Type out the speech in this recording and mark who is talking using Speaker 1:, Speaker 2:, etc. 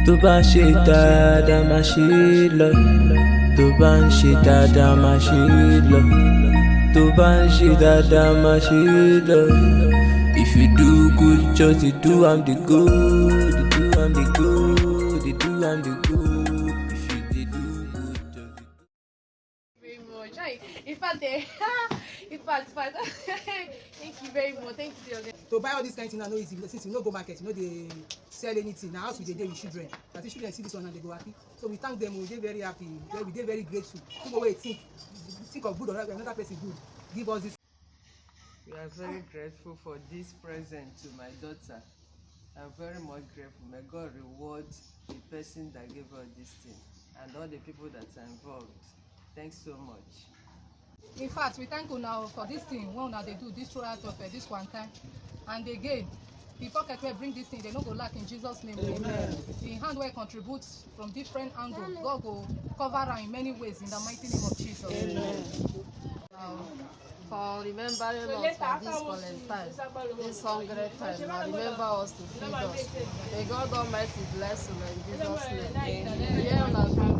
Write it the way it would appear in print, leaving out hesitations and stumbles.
Speaker 1: tó bá ń ṣe dáadáa máa ṣe é lọ, tó bá ń ṣe dáadáa máa ṣe é lọ, tó bá ń ṣe dáadáa máa ṣe é lọ. If you do good, just dey do am the good, dey do am the good, dey do am the good. If you dey do good, just dey do.
Speaker 2: Very much. In fact, thank you very much. Thank you.
Speaker 3: To buy all this kind of thing, I know easy. Since you no go market, you know they sell anything. Now, house we dey with children. That the children see this one and they go happy. So we thank them. We dey very happy. We dey very grateful. People wey think of good or another person good, give us this.
Speaker 4: We are very grateful for this present to my daughter. I'm very much grateful. May God reward the person that gave her this thing and all the people that are involved. Thanks so much.
Speaker 5: In fact, we thank una for this thing. When they do this throughout of this one time, and again, the pocket will bring this thing. They no go lack in Jesus' name. Amen. The hand will contribute from different angles. God will cover her in many ways in the mighty name of Jesus. Amen.
Speaker 6: For remembering us for this Valentine, this hungry time, and remember us to feed us. May God Almighty bless you in Jesus' name. Amen.